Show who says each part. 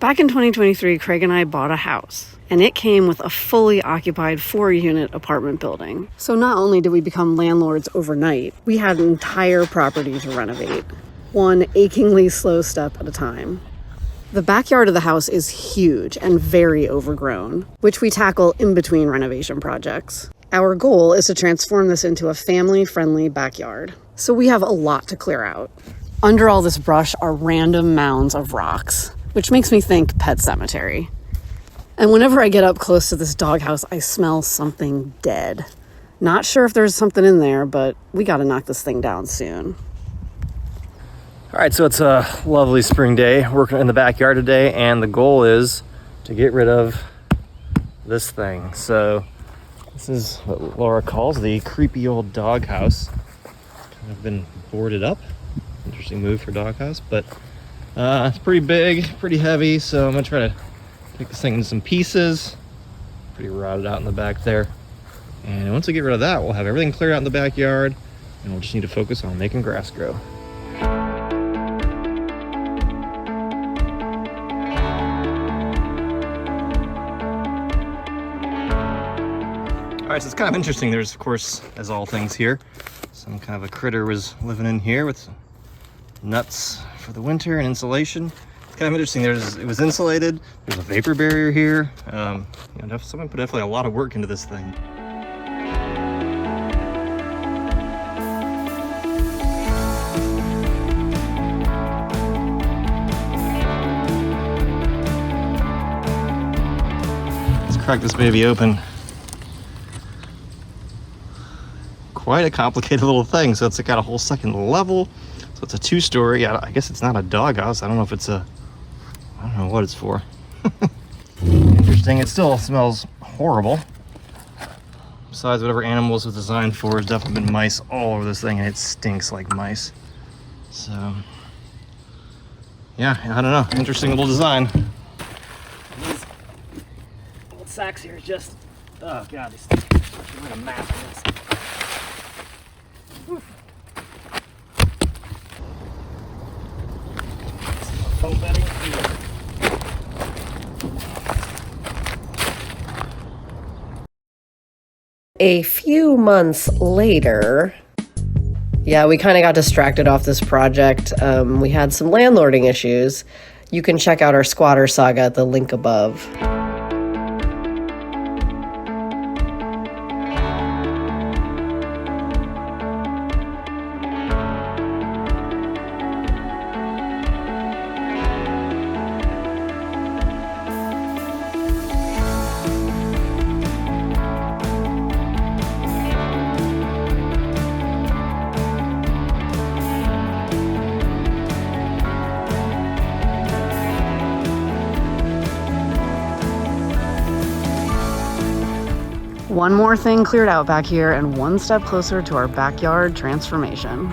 Speaker 1: Back in 2023, Craig and I bought a house, and it came with a fully occupied 4-unit apartment building. So not only did we become landlords overnight, we had an entire property to renovate, one achingly slow step at a time. The backyard of the house is huge and very overgrown, which we tackle in between renovation projects. Our goal is to transform this into a family-friendly backyard, so we have a lot to clear out. Under all this brush are random mounds of rocks, which makes me think pet cemetery. And whenever I get up close to this doghouse, I smell something dead. Not sure if there's something in there, but we gotta knock this thing down soon.
Speaker 2: All right, so it's a lovely spring day, working in the backyard today, and the goal is to get rid of this thing. So this is what Laura calls the creepy old doghouse. It's kind of been boarded up. Interesting move for doghouse, but it's pretty big, pretty heavy, so I'm gonna try to take this thing into some pieces. Pretty rotted out in the back there. And once we get rid of that, we'll have everything cleared out in the backyard, and we'll just need to focus on making grass grow. All right, so it's kind of interesting. There's, of course, as all things here, some kind of a critter was living in here with nuts for the winter and insulation. It's kind of interesting. It was insulated. There's a vapor barrier here. Someone put definitely a lot of work into this thing. Let's crack this baby open. Quite a complicated little thing. So it's got a whole second level. So it's a 2-story. I guess it's not a doghouse. I don't know if I don't know what it's for. Interesting. It still smells horrible. Besides whatever animals it was designed for, there's definitely been mice all over this thing, and it stinks like mice. So, yeah, I don't know. Interesting little design. These old sacks here just, oh God, these things are like a map of this.
Speaker 3: A few months later, yeah, we kind of got distracted off this project. We had some landlording issues. You can check out our squatter saga at the link above.
Speaker 1: One more thing cleared out back here and one step closer to our backyard transformation.